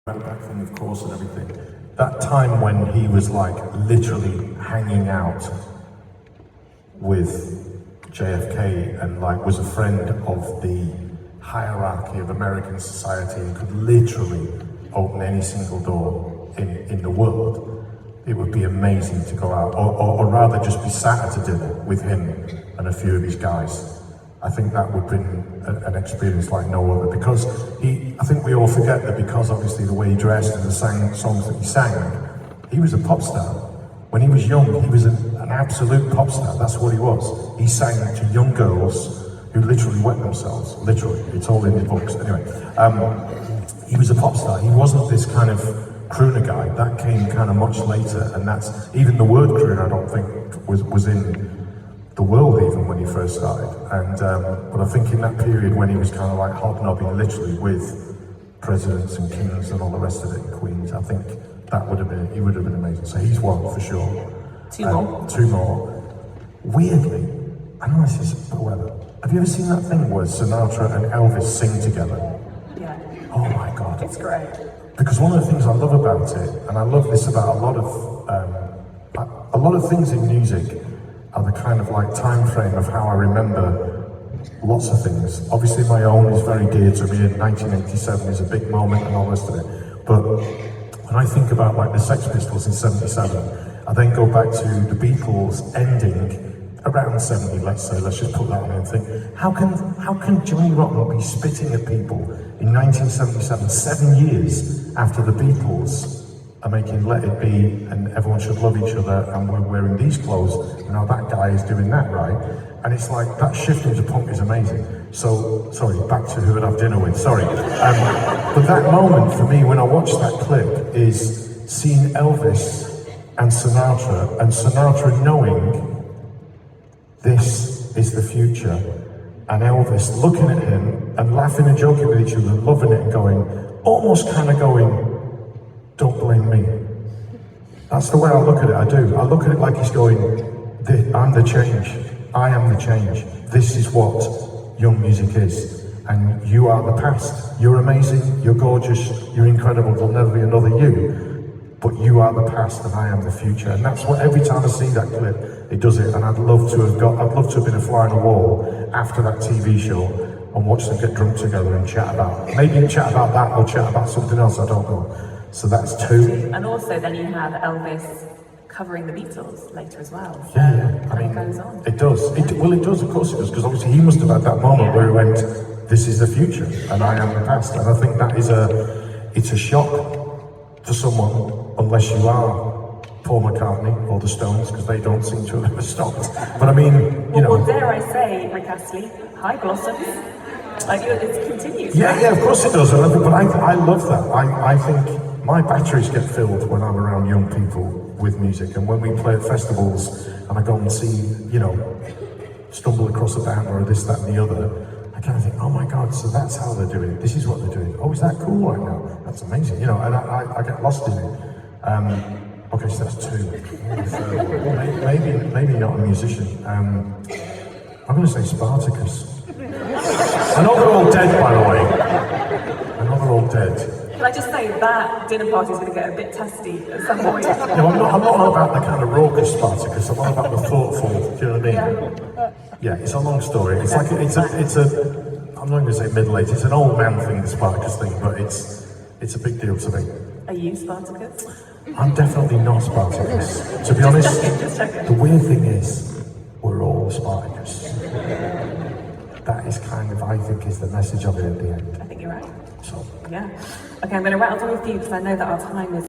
back thing, of course, and everything. That time when he was like literally hanging out with JFK and like was a friend of the hierarchy of American society and could literally open any single door in the world, it would be amazing to go out, or rather just be sat at a dinner with him and a few of his guys. I think that would bring an experience like no other, because I think we all forget that because obviously the way he dressed and the songs that he sang, he was a pop star. When he was young, he was an absolute pop star, that's what he was. He sang to young girls who literally wet themselves, literally, it's all in the books. Anyway, he was a pop star, he wasn't this kind of crooner guy, that came kind of much later, and that's, even the word crooner I don't think was in the world even when he first started. And but I think in that period when he was kind of like hobnobbing literally with presidents and kings and all the rest of it, and queens, I think that would have been, he would have been amazing. So he's one for sure. Two more. Weirdly, I know this is whatever. Have you ever seen that thing where Sinatra and Elvis sing together? Yeah. Oh my God. It's great. Because one of the things I love about it, and I love this about a lot of things in music, are the kind of like time frame of how I remember lots of things. Obviously my own is very dear to me, and 1987 is a big moment and all the rest of it. But when I think about like the Sex Pistols in 77, I then go back to the Beatles ending around 70, let's say, let's just put that on and think, how can Johnny Rotten be spitting at people in 1977, 7 years after the Beatles are making Let It Be and Everyone Should Love Each Other and we're wearing these clothes, and now that guy is doing that, right? And it's like, that shift into punk is amazing. So, sorry, back to Who I'd Have Dinner With, sorry. But that moment for me when I watched that clip is seeing Elvis and Sinatra knowing this is the future, and Elvis looking at him and laughing and joking with each other and loving it and going, almost kind of going, don't blame me. That's the way I look at it, I do. I look at it like he's going, I'm the change. I am the change. This is what young music is. And you are the past. You're amazing, you're gorgeous, you're incredible, there'll never be another you. But you are the past and I am the future. And that's what, every time I see that clip, it does it. And I'd love to have been a fly on the wall after that TV show and watch them get drunk together and chat about, maybe chat about that or chat about something else, I don't know. So that's two. And also then you have Elvis covering the Beatles later as well. So yeah. I mean, it goes on. It does. Well, it does, of course it does, because obviously he must have had that moment where he went, this is the future and I am the past. And I think that is it's a shock for someone, unless you are Paul McCartney or the Stones, because they don't seem to have ever stopped. But I mean, you know. Well, dare I say, Rick Astley, hi Blossoms. Like, it continues. Yeah, right? yeah, of course it does. But I love that. I think my batteries get filled when I'm around young people with music, and when we play at festivals and I go and see, you know, stumble across a band or this, that and the other, I kind of think, oh my God, so that's how they're doing it. This is what they're doing. Oh, is that cool right now? That's amazing, you know, and I get lost in it. Okay, so that's two. Maybe not a musician. I'm going to say Spartacus. I know they're all dead, by the way. I know they're all dead. Can I just say that dinner party is going to get a bit testy at some point? No, I'm not about the kind of raucous Spartacus. I'm not about the thoughtful. Do you know what I mean? Yeah, it's a long story. It's like it's a. I'm not going to say middle age. It's an old man thing, the Spartacus thing, but it's a big deal to me. Are you Spartacus? I'm definitely not Spartacus. To be honest, just checking. the weird thing is, we're all Spartacus. That is kind of, I think, is the message of it at the end. I think you're right. So. Yeah. Okay, I'm going to rattle through a few because I know that our time is